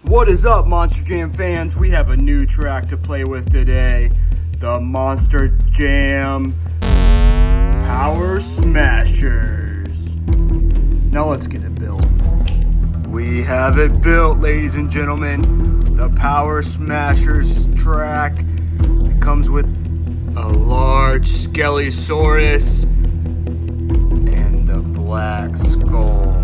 What is up, Monster Jam fans? We have a new track to play with today. The Monster Jam Power Smashers. Now let's get it built. We have it built, ladies and gentlemen. The Power Smashers track. It comes with a large Skellysaurus and the Black Skull.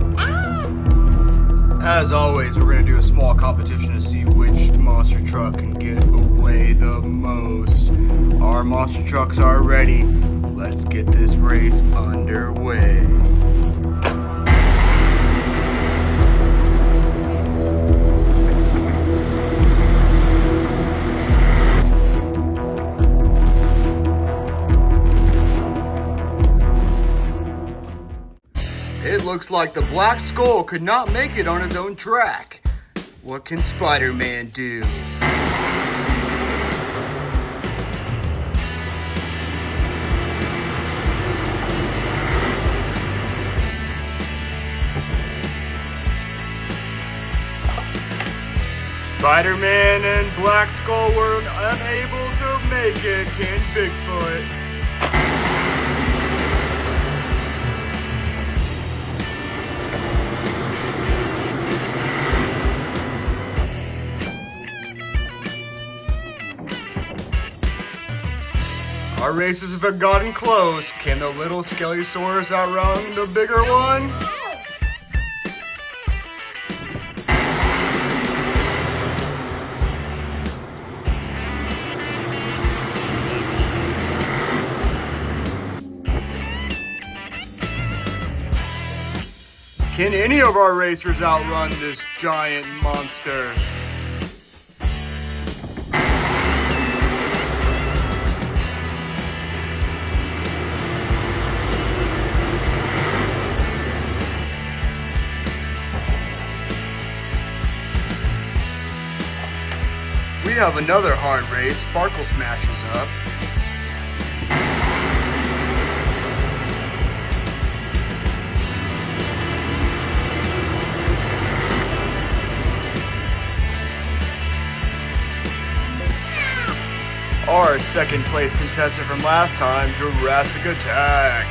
As always, we're going to do a small competition to see which monster truck can get away the most. Our monster trucks are ready. Let's get this race underway. It looks like the Black Skull could not make it on his own track. What can Spider-Man do? Spider-Man and Black Skull were unable to make it. Can Bigfoot? Our races have gotten close. Can the little Skellysaurus outrun the bigger one? Can any of our racers outrun this giant monster? We have another hard race. Sparkle Smash is up. Our second place contestant from last time, Jurassic Attack.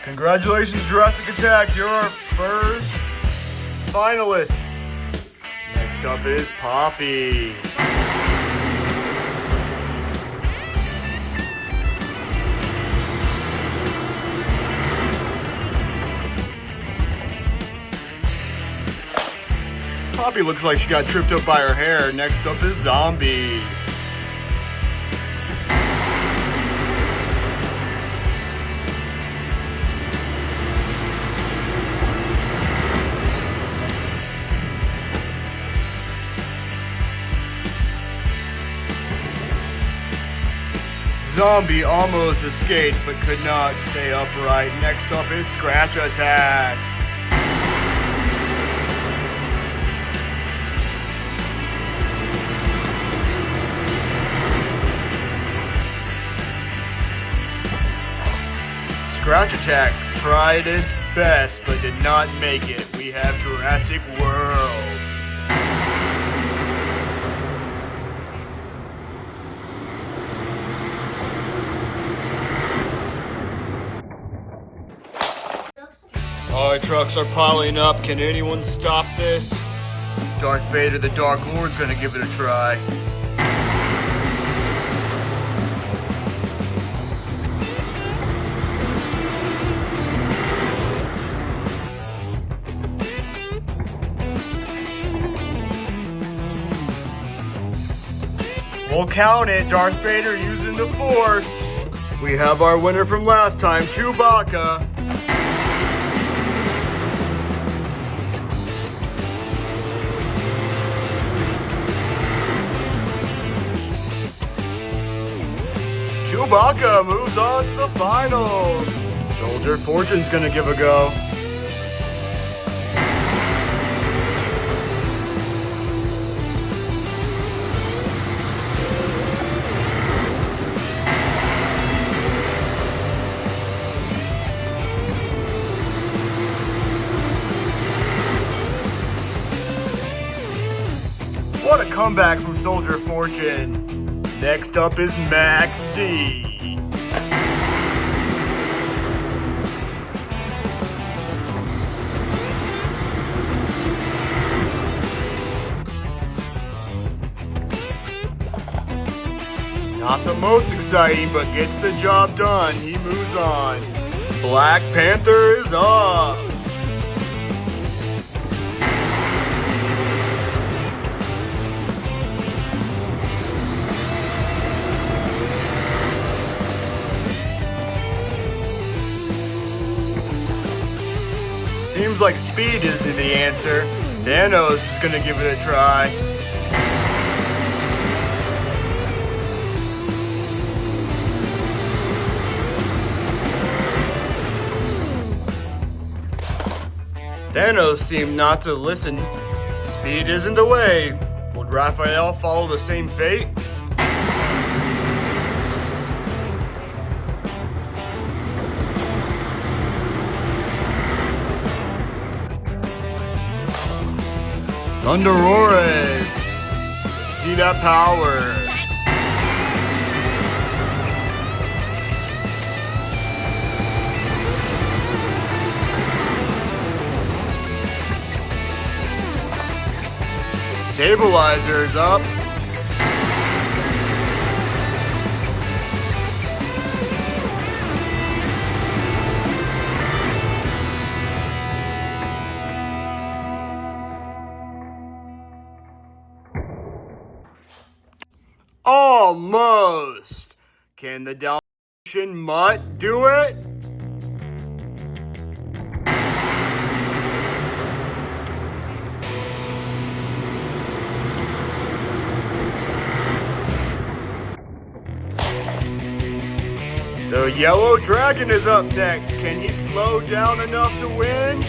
Congratulations, Jurassic Attack. You're our first finalist. Next up is Poppy. Poppy looks like she got tripped up by her hair. Next up is Zombie. Zombie almost escaped but could not stay upright. Next up is Scratch Attack. Scratch Attack tried its best but did not make it. We have Jurassic World. Our trucks are piling up. Can anyone stop this? Darth Vader, the Dark Lord's gonna give it a try. We'll count it. Darth Vader using the Force. We have our winner from last time, Chewbacca. Chewbacca moves on to the finals. Soldier Fortune's gonna give a go. What a comeback from Soldier of Fortune. Next up is Max D. Not the most exciting, but gets the job done. He moves on. Black Panther is up. Seems like speed isn't the answer. Thanos is gonna give it a try. Thanos seemed not to listen. Speed isn't the way. Would Raphael follow the same fate? Thunderores! See that power! Stabilizer's up. Almost. Can the Dalmatian mutt do it? The yellow dragon is up next. Can he slow down enough to win?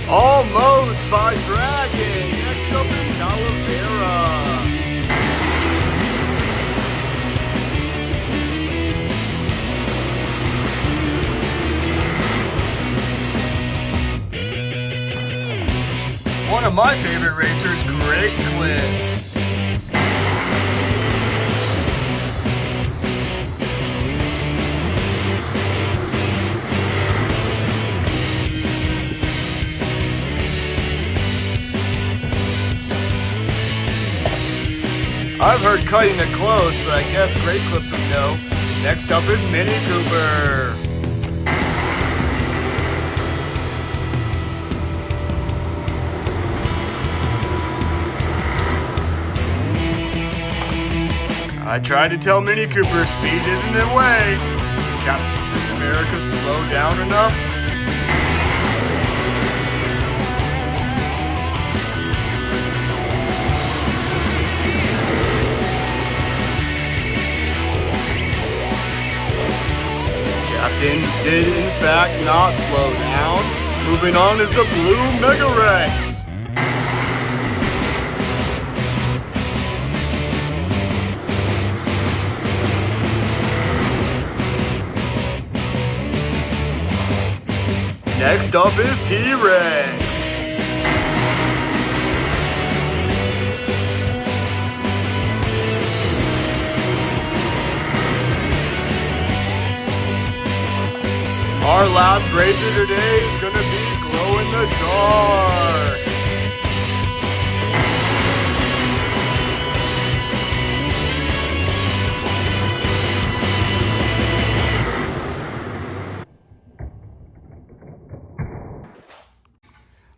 Almost by Dragon. Next up is Calavera. One of my favorite racers, Great Clips. I've heard cutting it close, but I guess Great Clips would know. Next up is Mini Cooper. I tried to tell Mini Cooper speed isn't the way. Captain America slow down enough? Captain did in fact not slow down. Moving on is the Blue Mega Rex. Next up is T-Rex. Our last racer today is gonna be Glow in the Dark.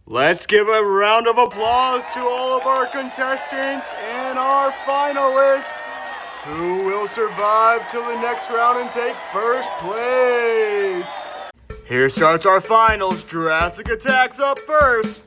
Let's give a round of applause to all of our contestants and our finalists who will survive till the next round and take first place. Here starts our finals. Jurassic Attack's up first.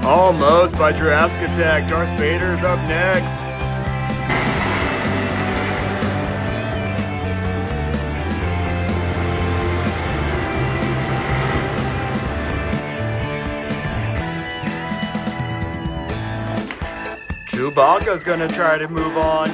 Almost by Jurassic Attack. Darth Vader's up next. Chewbacca's gonna try to move on.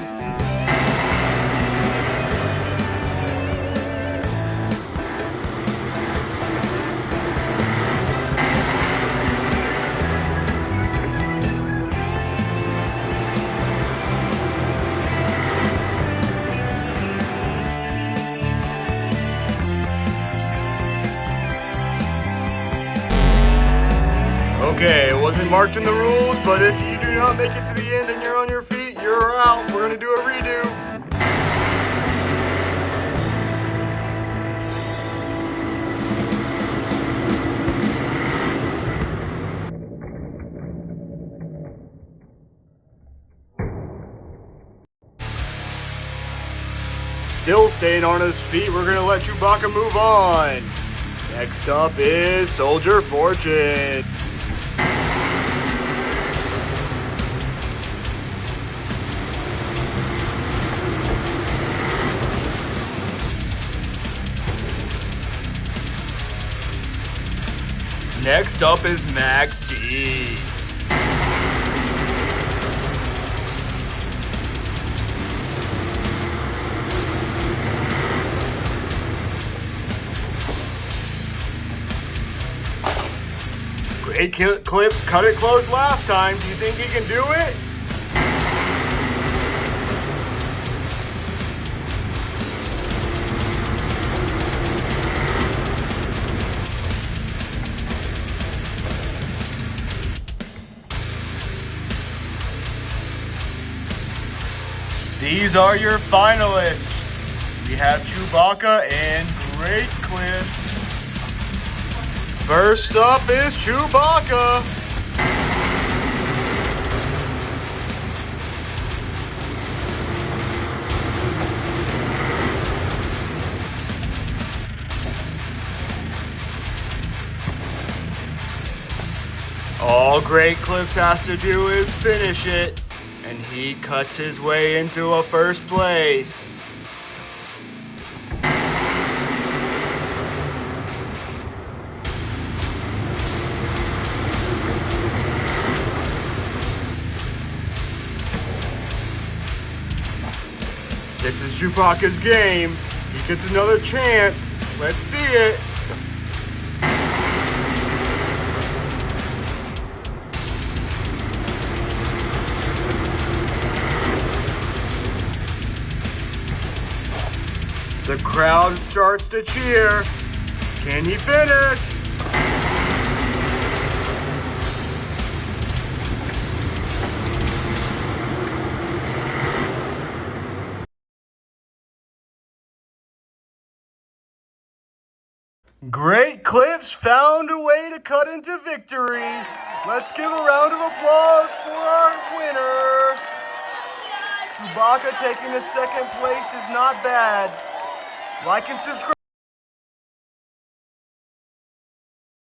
Okay, it wasn't marked in the rules, but if you do not make it to the end and you're on your feet, you're out. We're gonna do a redo. Still staying on his feet, we're gonna let Chewbacca move on. Next up is Soldier Fortune. Next up is Max D. Great clips, cut it close last time. Do you think he can do it? These are your finalists. We have Chewbacca and Great Clips. First up is Chewbacca. All Great Clips has to do is finish it, and he cuts his way into a first place. This is Chewbacca's game. He gets another chance. Let's see it. The crowd starts to cheer. Can he finish? Great Clips found a way to cut into victory. Let's give a round of applause for our winner. Chewbacca taking the second place is not bad. Like and subscribe.